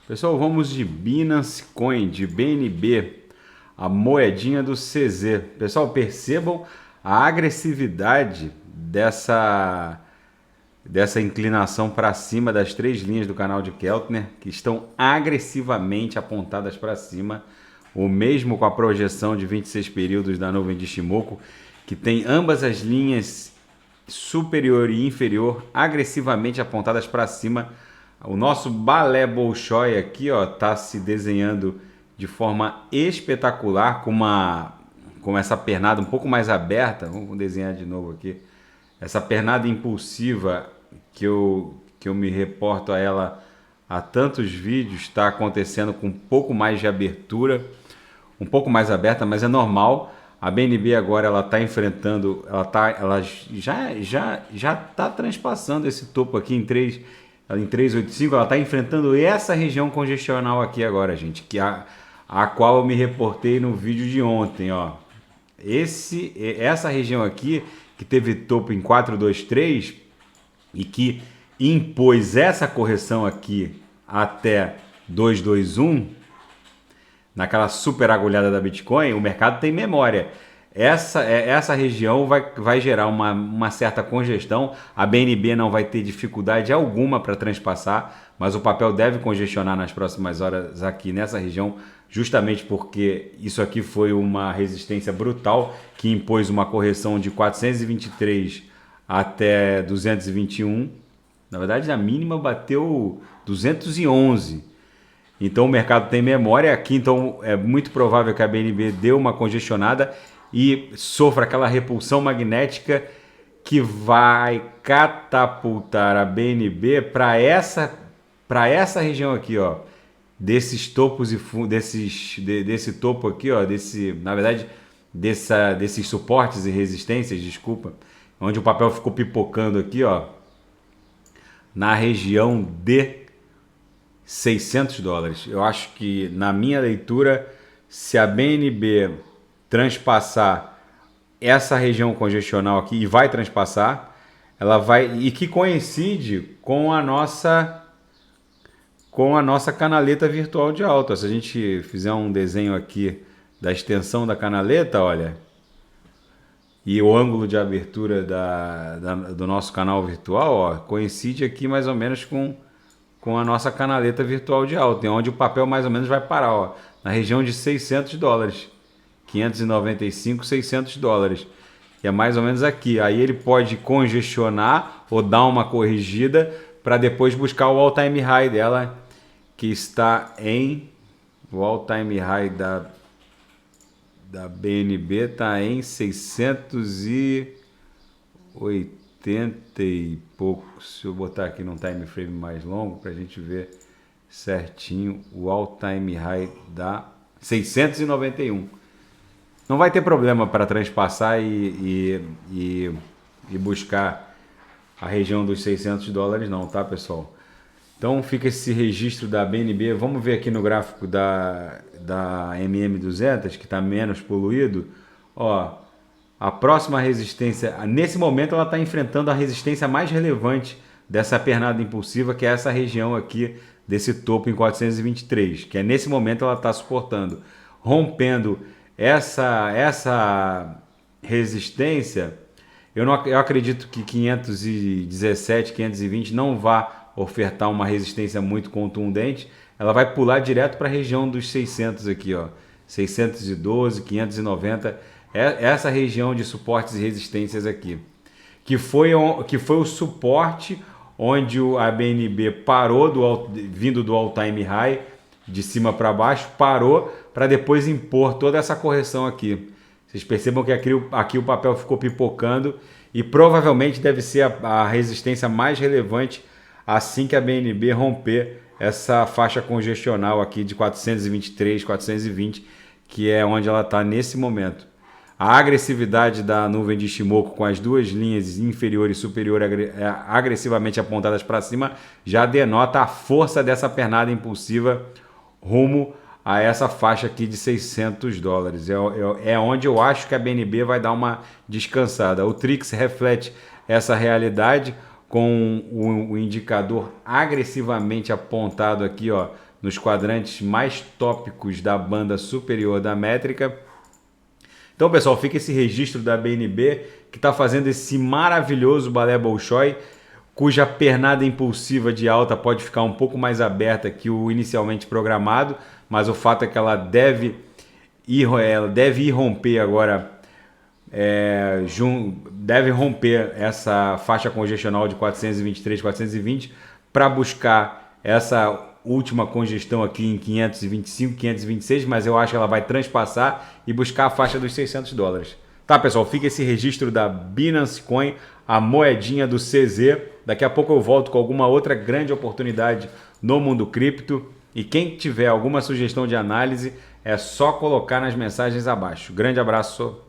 Pessoal, vamos de Binance Coin, de BNB, a moedinha do CZ. Pessoal, percebam a agressividade dessa inclinação para cima das três linhas do canal de Keltner, que estão agressivamente apontadas para cima. O mesmo com a projeção de 26 períodos da nuvem de Shimoku, que tem ambas as linhas superior e inferior agressivamente apontadas para cima. O nosso balé Bolshoi aqui, ó, tá se desenhando de forma espetacular, com essa pernada um pouco mais aberta. Vamos desenhar de novo aqui. Essa pernada impulsiva que eu me reporto a ela há tantos vídeos, está acontecendo com um pouco mais de abertura, um pouco mais aberta, mas é normal. A BNB agora ela está enfrentando, ela já está transpassando esse topo aqui em 385, ela está enfrentando essa região congestional aqui agora, gente, a qual eu me reportei no vídeo de ontem, ó. Essa região aqui que teve topo em 423 e que impôs essa correção aqui até 221, naquela super agulhada da Bitcoin, o mercado tem memória. Essa região vai gerar uma certa congestão. A BNB não vai ter dificuldade alguma para transpassar, mas o papel deve congestionar nas próximas horas aqui nessa região, justamente porque isso aqui foi uma resistência brutal que impôs uma correção de 423 até 221. Na verdade, a mínima bateu 211. Então o mercado tem memória aqui, então é muito provável que a BNB dê uma congestionada e sofra aquela repulsão magnética que vai catapultar a BNB para essa região aqui, ó, desses topos e desse topo aqui, ó, na verdade, desses suportes e resistências, desculpa, onde o papel ficou pipocando aqui, ó, na região de 600 dólares. Eu acho que, na minha leitura, se a BNB transpassar essa região congestional aqui, e vai transpassar, ela vai, e que coincide com a nossa canaleta virtual de alta. Se a gente fizer um desenho aqui da extensão da canaleta, olha, e o ângulo de abertura do nosso canal virtual, ó, coincide aqui mais ou menos com a nossa canaleta virtual de alta, onde o papel mais ou menos vai parar, ó, na região de 600 dólares, 595, 600 dólares, que é mais ou menos aqui. Aí ele pode congestionar ou dar uma corrigida para depois buscar o all-time high dela, que está o all-time high da BNB está em 680 e poucos. Se eu botar aqui num time frame mais longo para a gente ver certinho o all-time high da 691. Não vai ter problema para transpassar e buscar a região dos 600 dólares não, tá, pessoal? Então fica esse registro da BNB. Vamos ver aqui no gráfico da MM200, que está menos poluído. Ó, a próxima resistência, nesse momento ela está enfrentando a resistência mais relevante dessa pernada impulsiva, que é essa região aqui desse topo em 423, que é nesse momento ela está suportando. Rompendo essa resistência, eu acredito que 517, 520 não vá ofertar uma resistência muito contundente. Ela vai pular direto para a região dos 600 aqui, ó, 612, 590, essa região de suportes e resistências aqui, que foi o suporte onde a BNB parou vindo do all-time high, de cima para baixo, parou para depois impor toda essa correção aqui. Vocês percebam que aqui o papel ficou pipocando e provavelmente deve ser a resistência mais relevante assim que a BNB romper essa faixa congestional aqui de 423, 420, que é onde ela está nesse momento. A agressividade da nuvem de Shimoku com as duas linhas inferior e superior agressivamente apontadas para cima já denota a força dessa pernada impulsiva rumo a essa faixa aqui de 600 dólares. É onde eu acho que a BNB vai dar uma descansada. O Trix reflete essa realidade com o indicador agressivamente apontado aqui, ó, nos quadrantes mais tópicos da banda superior da métrica. Então, pessoal, fica esse registro da BNB, que está fazendo esse maravilhoso balé Bolshoi, cuja pernada impulsiva de alta pode ficar um pouco mais aberta que o inicialmente programado, mas o fato é que ela deve ir romper agora, deve romper essa faixa congestional de 423, 420 para buscar essa última congestão aqui em 525, 526, mas eu acho que ela vai transpassar e buscar a faixa dos $600. Tá, pessoal? Fica esse registro da Binance Coin, a moedinha do CZ. Daqui a pouco eu volto com alguma outra grande oportunidade no mundo cripto. E quem tiver alguma sugestão de análise, é só colocar nas mensagens abaixo. Grande abraço.